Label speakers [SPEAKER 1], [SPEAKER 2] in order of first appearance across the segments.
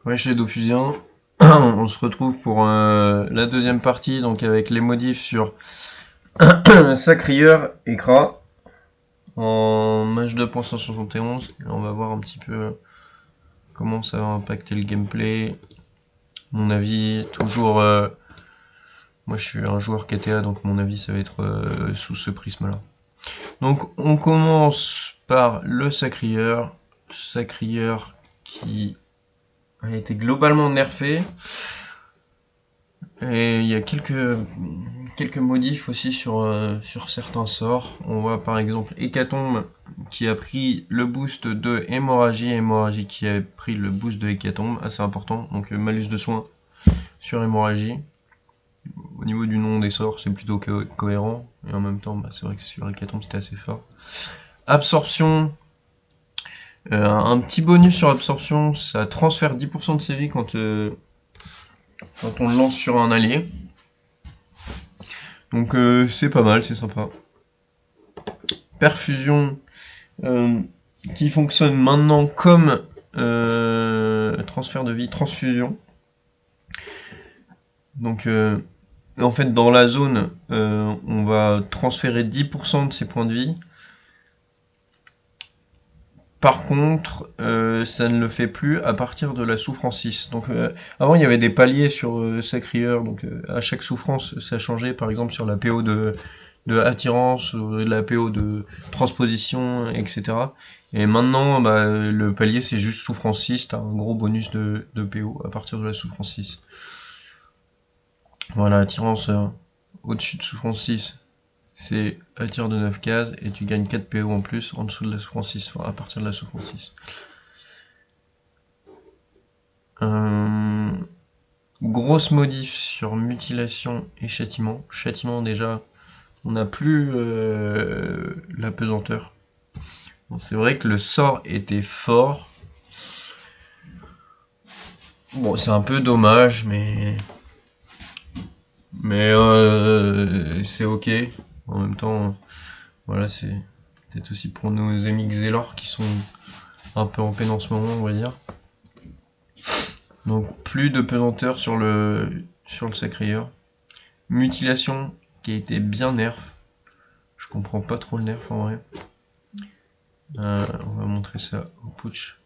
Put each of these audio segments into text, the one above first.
[SPEAKER 1] Ouais, chez Dofusien, on se retrouve pour la deuxième partie, donc avec les modifs sur Sacrieur et Kra en match 2.171. Et on va voir un petit peu comment ça va impacter le gameplay. Mon avis, toujours. Moi, je suis un joueur KTA, donc mon avis, ça va être sous ce prisme-là. Donc, on commence par le Sacrieur. Sacrieur qui a été globalement nerfé. Et il y a quelques modifs aussi sur certains sorts. On voit par exemple Hécatombe qui a pris le boost de Hémorragie, Hémorragie qui a pris le boost de Hécatombe, assez important, donc malus de soins sur Hémorragie. Au niveau du nom des sorts, c'est plutôt cohérent, et en même temps, bah, c'est vrai que sur Hécatombe c'était assez fort. Absorption, un petit bonus sur Absorption, ça transfère 10% de ses vies quand on le lance sur un allié. Donc c'est pas mal, c'est sympa. Perfusion qui fonctionne maintenant comme transfert de vie, transfusion. Donc en fait dans la zone on va transférer 10% de ses points de vie. Par contre, ça ne le fait plus à partir de la souffrance 6. Donc avant il y avait des paliers sur Sacrieur, donc à chaque souffrance ça changeait, par exemple sur la PO de attirance, la PO de transposition, etc. Et maintenant, bah, le palier c'est juste souffrance 6, t'as un gros bonus de PO à partir de la souffrance 6. Voilà, attirance au-dessus de souffrance 6, c'est attire de 9 cases, et tu gagnes 4 PO en plus en dessous de la souffrance 6, enfin à partir de la souffrance 6. Euh, Grosse modif sur mutilation et châtiment. Châtiment déjà, on n'a plus la pesanteur. Bon, c'est vrai que le sort était fort. Bon, c'est un peu dommage, mais c'est ok. En même temps, voilà, c'est peut-être aussi pour nos amis Xelor qui sont un peu en peine en ce moment, on va dire. Donc plus de pesanteur sur le Sacrieur. Mutilation qui a été bien nerf. Je comprends pas trop le nerf en vrai. On va montrer ça au putsch.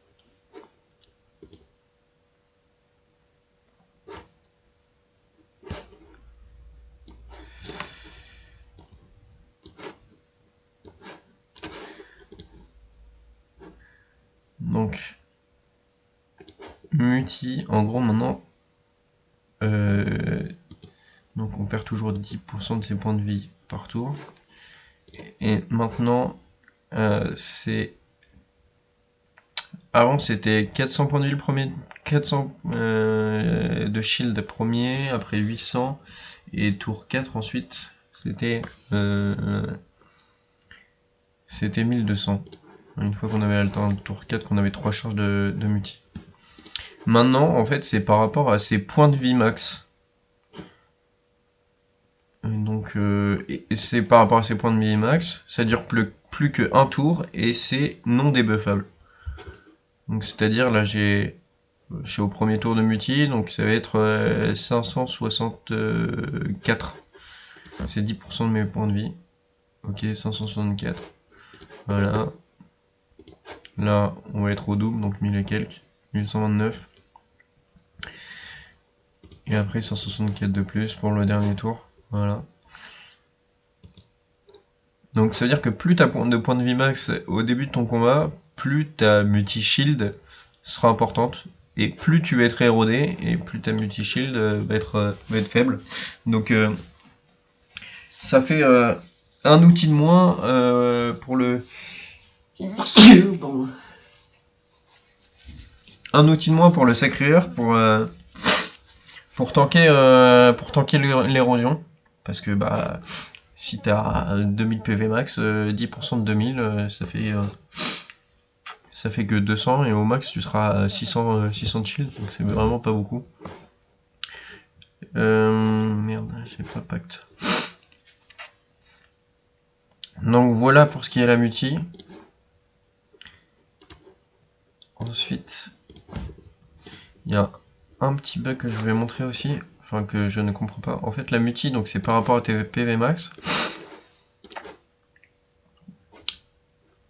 [SPEAKER 1] Donc, muti, en gros maintenant, euh, donc on perd toujours 10% de ses points de vie par tour. Et maintenant, c'est... Avant c'était 400 points de vie le premier, 400 de shield premier, après 800, et tour 4 ensuite, c'était 1200. Une fois qu'on avait atteint le tour 4, qu'on avait 3 charges de multi. Maintenant, en fait, c'est par rapport à ses points de vie max. Donc, et c'est par rapport à ses points de vie max, ça dure plus que un tour et c'est non débuffable. Donc, c'est-à-dire, là, je suis au premier tour de multi, donc ça va être 564. C'est 10% de mes points de vie. Ok, 564. Voilà. Là, on va être au double, donc 1000 et quelques. 1129. Et après 164 de plus pour le dernier tour. Voilà. Donc ça veut dire que plus t'as de points de vie max au début de ton combat, plus ta multi-shield sera importante. Et plus tu vas être érodé, et plus ta multi-shield va être faible. Donc ça fait un outil de moins pour le... un outil de moins pour le Sacrieur pour tanker l'érosion. Parce que bah si t'as 2000 PV max, 10% de 2000, ça fait que 200 et au max tu seras à 600 de shield, donc c'est vraiment pas beaucoup. Merde, j'ai pas pacte. Donc voilà pour ce qui est la multi. Ensuite, Il y a un petit bug que je voulais montrer aussi, enfin que je ne comprends pas. En fait, la multi, donc c'est par rapport à tes PV max.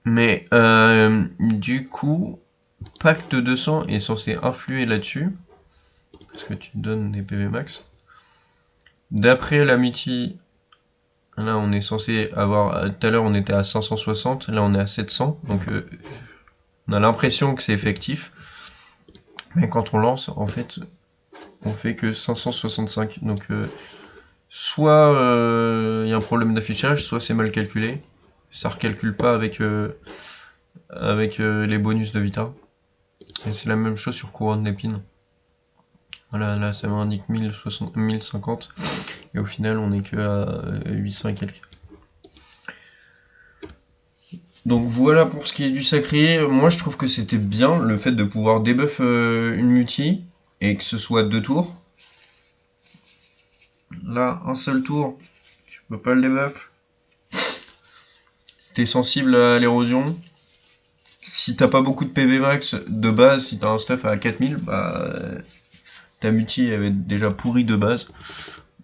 [SPEAKER 1] Mais du coup, Pacte 200 est censé influer là-dessus, parce que tu te donnes des PV max. D'après la multi, là on est censé avoir, tout à l'heure on était à 560, là on est à 700, donc on a l'impression que c'est effectif. Mais quand on lance, en fait, on fait que 565. Donc soit il y a un problème d'affichage, soit c'est mal calculé. Ça recalcule pas avec, les bonus de Vita. Et c'est la même chose sur Couronne d'épines. Voilà, là ça m'indique 1050. Et au final on est que à 800 et quelques. Donc voilà pour ce qui est du sacré. Moi je trouve que c'était bien le fait de pouvoir debuff une multi et que ce soit 2 tours. Là, un seul tour, tu peux pas le debuff. T'es sensible à l'érosion. Si t'as pas beaucoup de PV max de base, si t'as un stuff à 4000, bah ta multi elle va être déjà pourrie de base.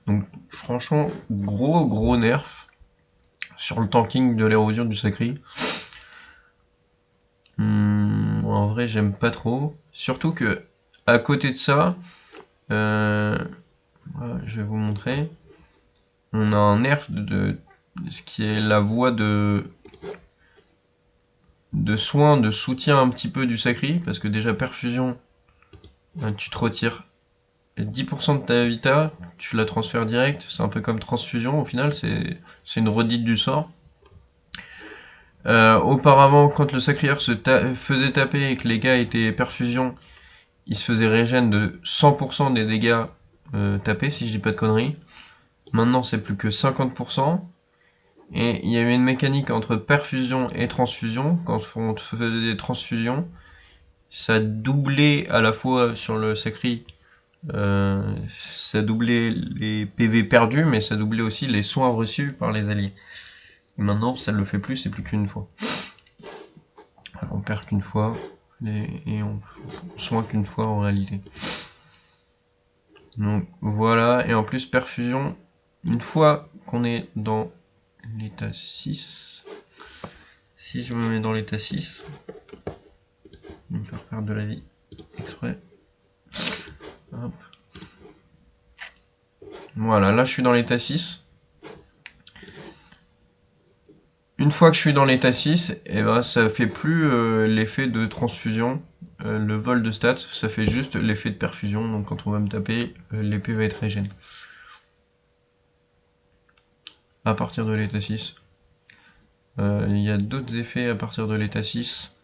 [SPEAKER 1] Donc franchement, gros nerf sur le tanking de l'érosion du sacré. En vrai, j'aime pas trop. Surtout que, à côté de ça, voilà, je vais vous montrer. On a un nerf de ce qui est la voie de soin, de soutien un petit peu du sacré, parce que déjà perfusion, tu te retires 10% de ta vita, tu la transfères direct, c'est un peu comme transfusion au final, c'est une redite du sort. Auparavant, quand le sacrière se faisait taper et que les gars étaient perfusion, il se faisait régène de 100% des dégâts tapés, si je dis pas de conneries. Maintenant, c'est plus que 50%. Et il y avait une mécanique entre perfusion et transfusion. Quand on faisait des transfusions, ça doublait à la fois sur le sacri, ça doublait les PV perdus, mais ça doublait aussi les soins reçus par les alliés. Et maintenant, ça ne le fait plus, c'est plus qu'une fois. Alors, on perd qu'une fois, et on soigne qu'une fois en réalité. Donc voilà, et en plus perfusion, une fois qu'on est dans l'état 6, si je me mets dans l'état 6, je vais me faire perdre de la vie exprès. Hop. Voilà, là je suis dans l'état 6. Une fois que je suis dans l'état 6, et ben, ça fait plus l'effet de transfusion, le vol de stats, ça fait juste l'effet de perfusion, donc quand on va me taper, l'épée va être régène. À partir de l'état 6. Il y a d'autres effets à partir de l'état 6.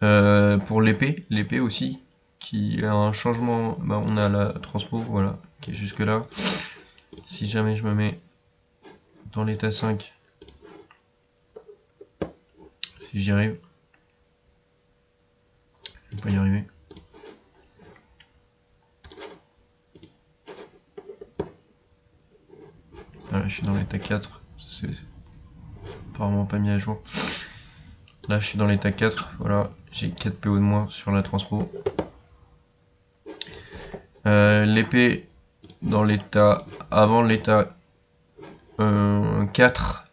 [SPEAKER 1] Pour l'épée aussi, qui a un changement, bah, on a la transpo, voilà, qui est jusque là. Si jamais je me mets dans l'état 5, si j'y arrive, je vais pas y arriver. Voilà, je suis dans l'état 4, c'est apparemment pas mis à jour. Là je suis dans l'état 4, voilà, j'ai 4 PO de moins sur la transpo. L'épée dans l'état, avant l'état 4,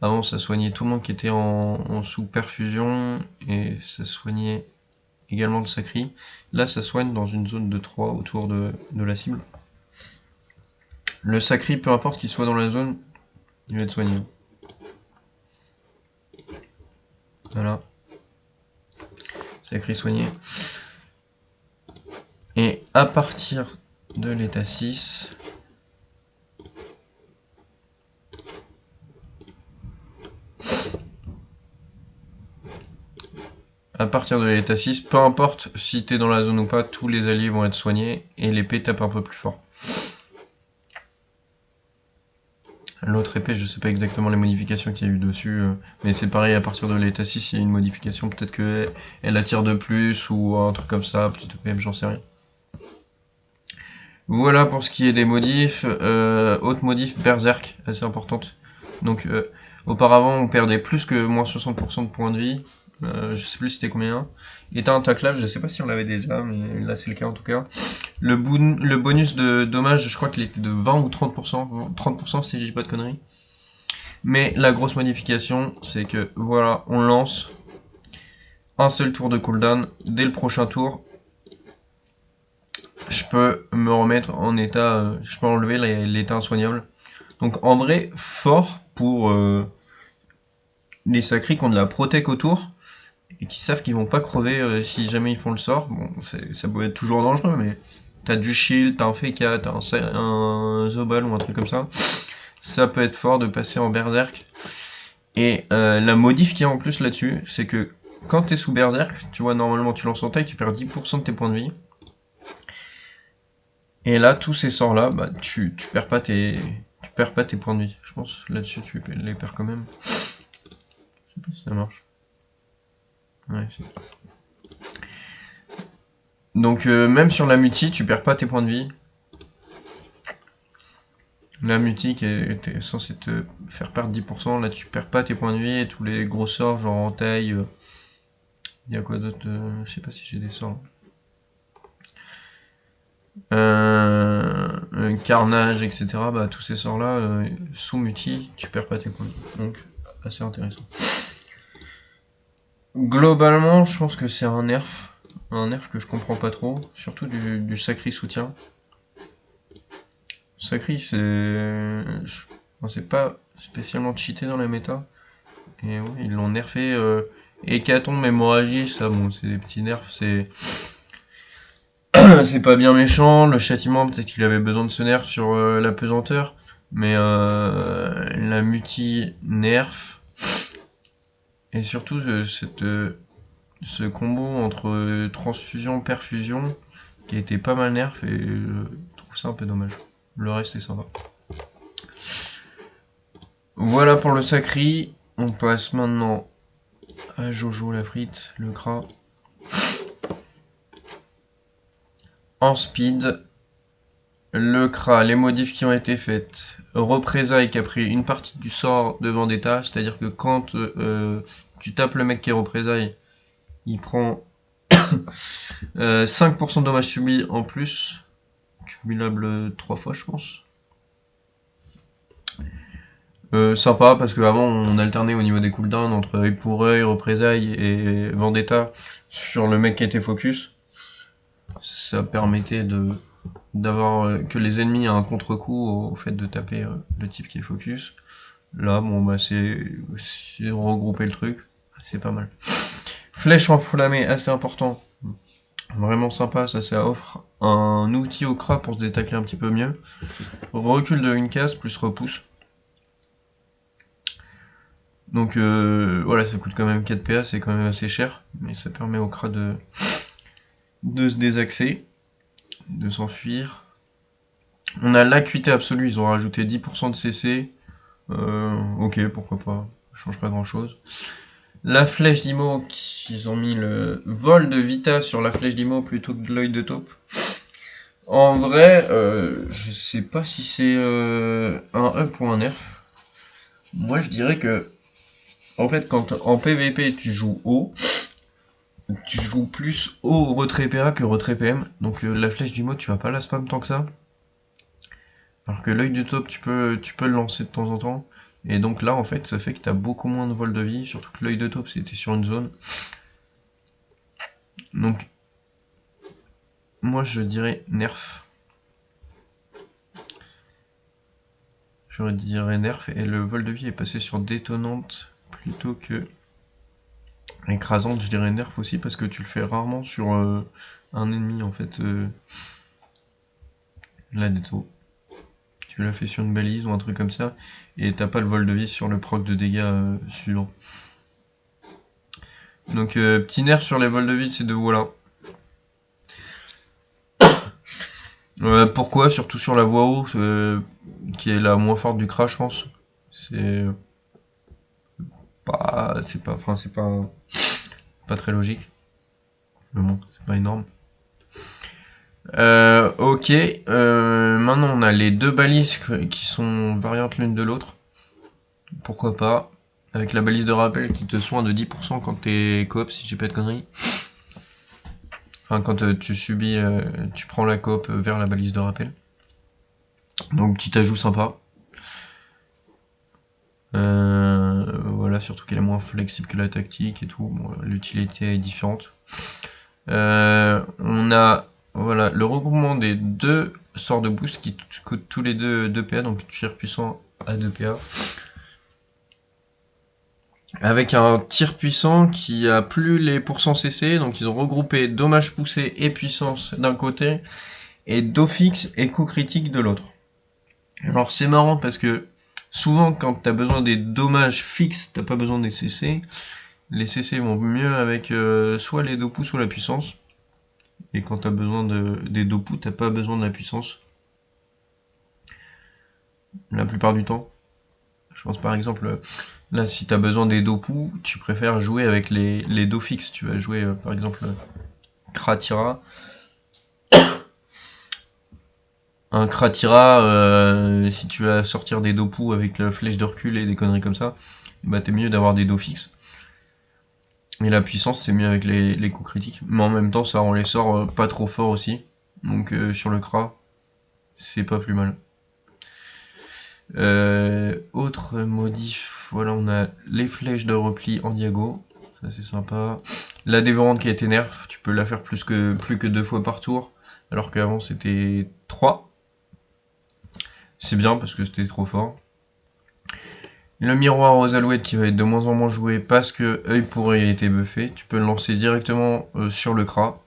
[SPEAKER 1] avant ça soignait tout le monde qui était en sous-perfusion, et ça soignait également le sacri. Là ça soigne dans une zone de 3 autour de la cible. Le sacri, peu importe qu'il soit dans la zone, il va être soigné. Voilà. Sacri soigné. Et à partir de l'état 6, peu importe si t'es dans la zone ou pas, tous les alliés vont être soignés et l'épée tape un peu plus fort. L'autre épée, je sais pas exactement les modifications qu'il y a eu dessus, mais c'est pareil, à partir de l'état 6, il y a une modification, peut-être qu'elle attire de plus, ou un truc comme ça, petite EPM, j'en sais rien. Voilà pour ce qui est des modifs. Autre modif, Berserk, assez importante. Donc auparavant on perdait plus que moins 60% de points de vie. Je sais plus c'était combien. État intaclable, je sais pas si on l'avait déjà, mais là c'est le cas en tout cas. Le bonus de dommage, je crois qu'il était de 20 ou 30%, 30% si je dis pas de conneries. Mais la grosse modification, c'est que voilà, on lance un seul tour de cooldown. Dès le prochain tour, je peux me remettre en état, je peux enlever l'état insoignable. Donc en vrai, fort pour les sacrés qui ont de la protec autour et qui savent qu'ils vont pas crever si jamais ils font le sort. Bon, ça peut être toujours dangereux, mais t'as du shield, t'as un Feka, t'as un Zobal ou un truc comme ça. Ça peut être fort de passer en berserk. Et la modif qu'il y a en plus là-dessus, c'est que quand t'es sous berserk, tu vois, normalement tu lances en taille, tu perds 10% de tes points de vie. Et là, tous ces sorts-là, bah, tu perds pas tes points de vie. Je pense là-dessus, tu les perds quand même. Je sais pas si ça marche. Ouais, c'est ça. Donc même sur la mutie, tu perds pas tes points de vie. La mutie qui était censée te faire perdre 10%, là tu perds pas tes points de vie et tous les gros sorts, genre en taille. Il y a quoi d'autre je sais pas si j'ai des sorts. Carnage, etc. Bah tous ces sorts là, sous mutie, tu perds pas tes points de vie. Donc assez intéressant. Globalement, je pense que c'est un nerf. Un nerf que je comprends pas trop. Surtout du sacré soutien. Sacré, c'est pas spécialement cheaté dans la méta. Et oui, ils l'ont nerfé. Hécatombe, hémorragie, ça, bon, c'est des petits nerfs. C'est pas bien méchant. Le châtiment, peut-être qu'il avait besoin de ce nerf sur la pesanteur. Mais la multi nerf. Et surtout, ce combo entre transfusion perfusion qui a été pas mal nerf et je trouve ça un peu dommage. Le reste est sympa. Voilà pour le sacri. On passe maintenant à Jojo la frite, le Kra. En speed, le Kra, les modifs qui ont été faites. Représailles qui a pris une partie du sort de Vendetta, c'est-à-dire que quand tu tapes le mec qui est représailles, il prend 5% de dommages subis en plus, cumulable 3 fois je pense. Sympa parce qu'avant on alternait au niveau des cooldowns entre œil pour œil, représailles et Vendetta sur le mec qui était focus. Ça permettait d'avoir que les ennemis aient un contre-coup au fait de taper le type qui est focus. Là bon bah c'est regrouper le truc, c'est pas mal. Flèche enflammée, assez important. Vraiment sympa, ça offre un outil au Kra pour se détacler un petit peu mieux. Recul de une case plus repousse. Donc voilà, ça coûte quand même 4 PA, c'est quand même assez cher, mais ça permet au Kra de se désaxer, de s'enfuir. On a l'acuité absolue, ils ont rajouté 10% de CC. Ok, pourquoi pas, ça change pas grand chose. La flèche d'Imo, qu'ils ont mis le vol de Vita sur la flèche d'Imo plutôt que de l'œil de taupe. En vrai, je sais pas si c'est un up ou un nerf. Moi je dirais que, en fait, quand en PVP tu joues haut, tu joues plus haut retrait PA que retrait PM. Donc la flèche d'Imo, tu vas pas la spam tant que ça. Alors que l'œil du top, tu peux le lancer de temps en temps. Et donc là, en fait, ça fait que t'as beaucoup moins de vol de vie. Surtout que l'œil de top, c'était sur une zone. Donc, moi, je dirais nerf. Je dirais nerf. Et le vol de vie est passé sur détonnante plutôt que écrasante. Je dirais nerf aussi parce que tu le fais rarement sur un ennemi, en fait. La déto. Tu l'as fait sur une balise ou un truc comme ça, et t'as pas le vol de vie sur le proc de dégâts suivant. Donc petit nerf sur les vols de vie de ces deux voies là. Pourquoi? Surtout sur la voie haut, qui est la moins forte du crash, je pense. C'est pas très logique. Mais bon, c'est pas énorme. Ok, maintenant on a les deux balises qui sont variantes l'une de l'autre. Pourquoi pas. avec la balise de rappel qui te soigne de 10% quand t'es coop, si j'ai pas de conneries. Enfin, quand tu prends la coop vers la balise de rappel. Donc, petit ajout sympa. Voilà, surtout qu'elle est moins flexible que la tactique et tout. Bon, l'utilité est différente. On a voilà, le regroupement des deux sorts de boost qui coûtent tous les deux 2 PA, donc tir puissant à 2 PA. Avec un tir puissant qui a plus les pourcents CC, donc ils ont regroupé dommage poussé et puissance d'un côté, et dos fixe et coup critique de l'autre. Alors c'est marrant parce que souvent quand t'as besoin des dommages fixes, t'as pas besoin des CC. Les CC vont mieux avec soit les dopous soit la puissance. Et quand t'as besoin des dopous, t'as pas besoin de la puissance. La plupart du temps. Je pense par exemple, là si t'as besoin des dopous, tu préfères jouer avec les dos fixes. Tu vas jouer par exemple Kratira. Un Kratira, si tu vas sortir des dopous avec la flèche de recul et des conneries comme ça, bah t'es mieux d'avoir des dos fixes. Et la puissance c'est mieux avec les coups critiques. Mais en même temps ça rend les sorts pas trop forts aussi. Donc sur le Kra, c'est pas plus mal. Autre modif, voilà, on a les flèches de repli en diago, ça c'est sympa. La dévorante qui a été nerf, tu peux la faire plus que 2 fois par tour, alors qu'avant c'était 3. C'est bien parce que c'était trop fort. Le miroir aux alouettes qui va être de moins en moins joué parce que œil pourri a été buffé. Tu peux le lancer directement sur le Kra.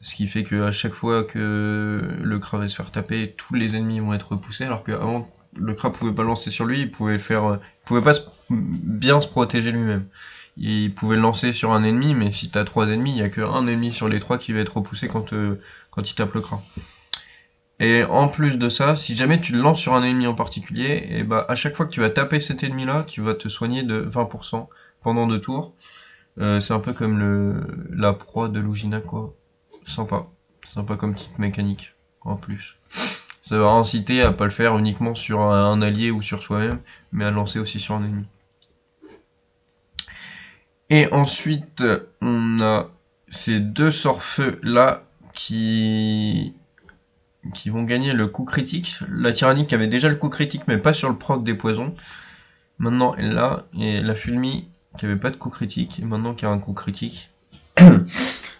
[SPEAKER 1] Ce qui fait que à chaque fois que le Kra va se faire taper, tous les ennemis vont être repoussés, alors qu'avant le Kra pouvait pas lancer sur lui, il pouvait pas bien se protéger lui-même. Il pouvait le lancer sur un ennemi, mais si t'as 3 ennemis, il y a que un ennemi sur les 3 qui va être repoussé quand il tape le Kra. Et en plus de ça, si jamais tu le lances sur un ennemi en particulier, et bah à chaque fois que tu vas taper cet ennemi-là, tu vas te soigner de 20% pendant 2 tours. C'est un peu comme la proie de Lugina, quoi. Sympa. Sympa comme type mécanique, en plus. Ça va inciter à pas le faire uniquement sur un allié ou sur soi-même, mais à le lancer aussi sur un ennemi. Et ensuite, on a ces deux sorts feu là qui vont gagner le coup critique. La tyrannique avait déjà le coup critique, mais pas sur le proc des poisons. Maintenant, elle l'a, et la fulmie qui avait pas de coup critique, et maintenant qui a un coup critique.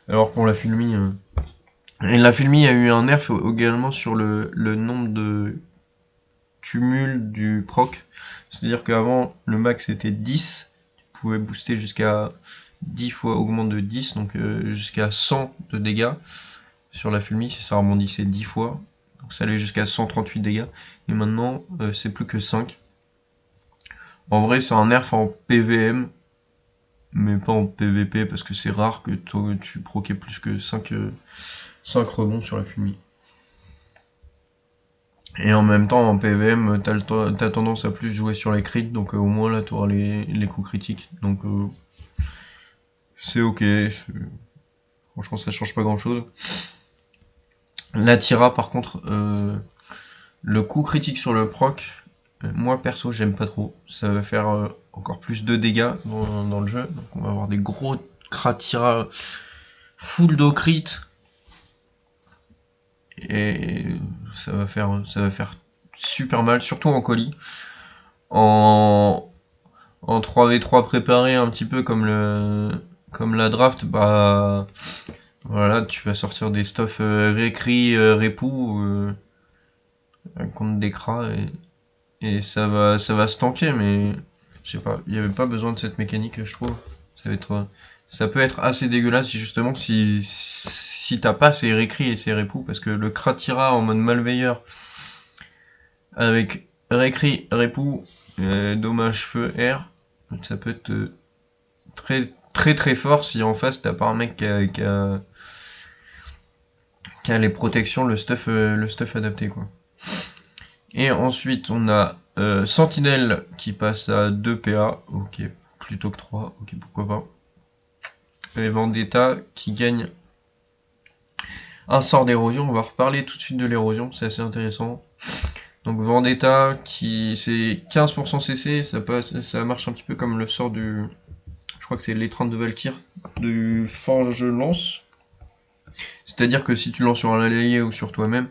[SPEAKER 1] Alors pour la fulmie, et la fulmie a eu un nerf également sur le nombre de cumul du proc. C'est-à-dire qu'avant, le max était 10. Tu pouvais booster jusqu'à 10 fois augmente de 10, donc jusqu'à 100 de dégâts sur la fulmie, si ça rebondissait 10 fois. Donc ça allait jusqu'à 138 dégâts. Et maintenant, c'est plus que 5. En vrai, c'est un nerf en PVM, mais pas en PVP, parce que c'est rare que tu proquais plus que 5 rebonds sur la fulmie. Et en même temps, en PVM, t'as tendance à plus jouer sur les crits, donc au moins là, t'auras les coups critiques. Donc c'est ok. Franchement, ça change pas grand chose. La Tira, par contre, le coup critique sur le proc, moi perso, j'aime pas trop. Ça va faire encore plus de dégâts dans le jeu. Donc on va avoir des gros Tira full de crit. Et ça va faire super mal, surtout en colis. En 3v3 préparé un petit peu comme la draft, bah voilà, tu vas sortir des stuff récri, répou contre des cras et ça va se tanker, mais je sais pas, il n'y avait pas besoin de cette mécanique, je trouve. Ça peut être assez dégueulasse justement si t'as pas ces récris et ces répou, parce que le Kratira en mode malveilleur avec récri, répou, dommage feu air, ça peut être très très très fort si en face t'as pas un mec qui a les protections, le stuff adapté, quoi. Et ensuite on a Sentinelle qui passe à 2 PA, ok, plutôt que 3, ok, pourquoi pas. Et Vendetta qui gagne un sort d'érosion, on va reparler tout de suite de l'érosion, c'est assez intéressant. Donc Vendetta, qui c'est 15% CC, ça marche un petit peu comme le sort du... Je crois que c'est l'étreinte de Valkyr, du Forge Lance. C'est-à-dire que si tu lances sur un allié ou sur toi-même,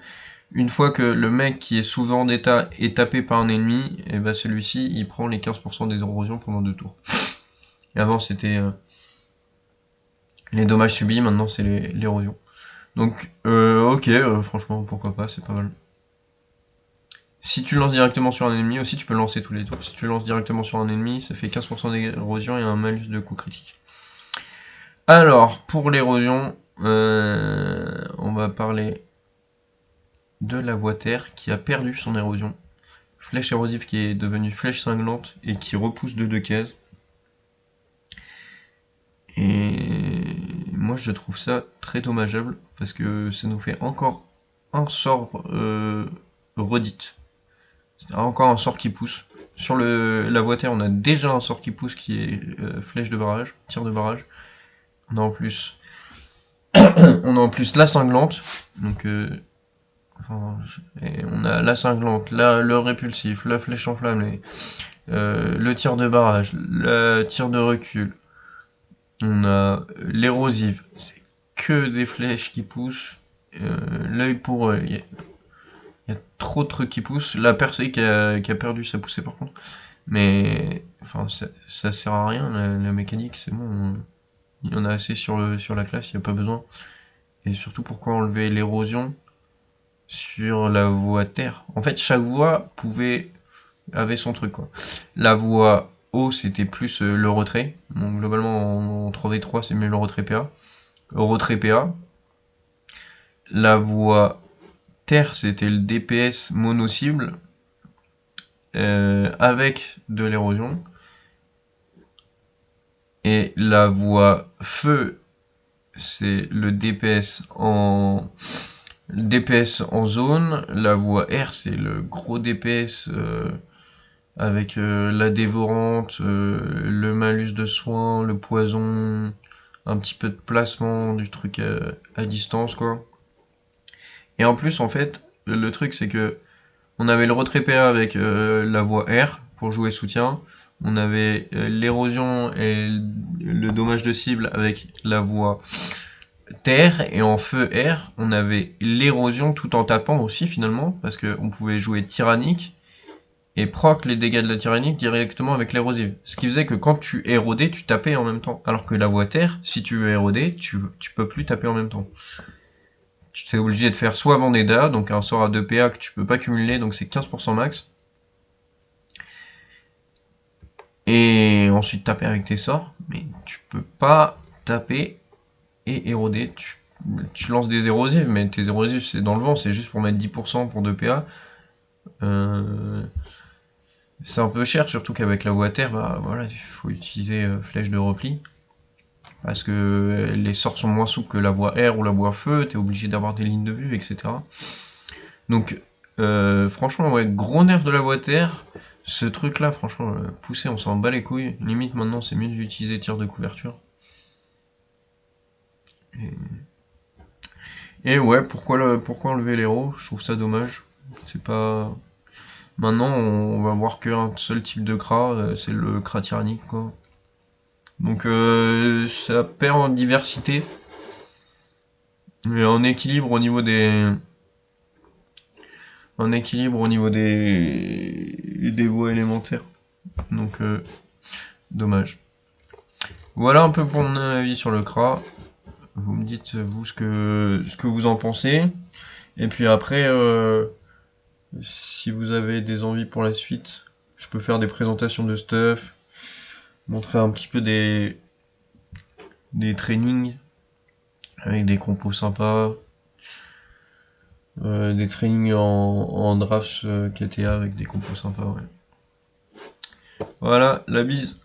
[SPEAKER 1] une fois que le mec qui est sous Vendetta est tapé par un ennemi, et ben celui-ci, il prend les 15% des érosions pendant 2 tours. Et avant, c'était les dommages subis, maintenant c'est l'érosion. Donc, ok, franchement, pourquoi pas, c'est pas mal. Si tu lances directement sur un ennemi, aussi tu peux lancer tous les tours. Si tu lances directement sur un ennemi, ça fait 15% d'érosion et un malus de coup critique. Alors, pour l'érosion, on va parler de la voie terre qui a perdu son érosion. Flèche érosive qui est devenue flèche cinglante et qui repousse de 2 cases. Et moi je trouve ça très dommageable parce que ça nous fait encore un sort redite. C'est encore un sort qui pousse. Sur la voie terre, on a déjà un sort qui pousse qui est flèche de barrage, tir de barrage. On a en plus, on a en plus la cinglante. Donc, et on a la cinglante, le répulsif, la flèche enflammée, le tir de barrage, le tir de recul. On a l'érosive, c'est que des flèches qui poussent. L'œil pour œil, il y a trop de trucs qui poussent. La percée qui a perdu sa poussée par contre. Mais enfin, ça sert à rien, la mécanique, c'est bon. Il y en a assez sur la classe, il n'y a pas besoin. Et surtout, pourquoi enlever l'érosion sur la voie terre? En fait, chaque voie avait son truc, quoi. La voie haut, c'était plus le retrait. Donc globalement, en 3v3, c'est mieux le retrait PA. Retrait PA. La voie terre, c'était le DPS mono-cible. Avec de l'érosion. Et la voie feu, c'est le DPS en zone. La voie R, c'est le gros DPS avec la dévorante, le malus de soins, le poison, un petit peu de placement du truc à distance, quoi. Et en plus, en fait, le truc, c'est que on avait le retrait PA avec la voie R pour jouer soutien. On avait l'érosion et le dommage de cible avec la voie terre. Et en feu R, on avait l'érosion tout en tapant aussi finalement. Parce qu'on pouvait jouer tyrannique et proc les dégâts de la tyrannique directement avec l'érosive. Ce qui faisait que quand tu érodais, tu tapais en même temps. Alors que la voie terre, si tu veux éroder, tu peux plus taper en même temps. Tu es obligé de faire soit Vendetta, donc un sort à 2 PA que tu peux pas cumuler, donc c'est 15% max. Et ensuite taper avec tes sorts, mais tu peux pas taper et éroder. Tu lances des érosives, mais tes érosives c'est dans le vent, c'est juste pour mettre 10% pour 2 PA. C'est un peu cher, surtout qu'avec la voie terre, bah voilà, il faut utiliser flèche de repli. Parce que les sorts sont moins souples que la voie R ou la voie feu, t'es obligé d'avoir des lignes de vue, etc. Donc, franchement, ouais, gros nerf de la voie terre. Ce truc là, franchement, pousser, on s'en bat les couilles. Limite maintenant, c'est mieux d'utiliser tir de couverture. Et ouais, pourquoi enlever l'héros? Je trouve ça dommage. C'est pas. Maintenant, on va voir qu'un seul type de Kra, c'est le Kra tyrannique, quoi. Donc, ça perd en diversité. Et en équilibre au niveau des. En équilibre au niveau des voies élémentaires. Donc, dommage. Voilà un peu pour mon avis sur le Kra. Vous me dites, vous, ce que vous en pensez. Et puis après, si vous avez des envies pour la suite, je peux faire des présentations de stuff, montrer un petit peu des trainings avec des compos sympas, des trainings en drafts KTA avec des compos sympas, ouais. Voilà, la bise.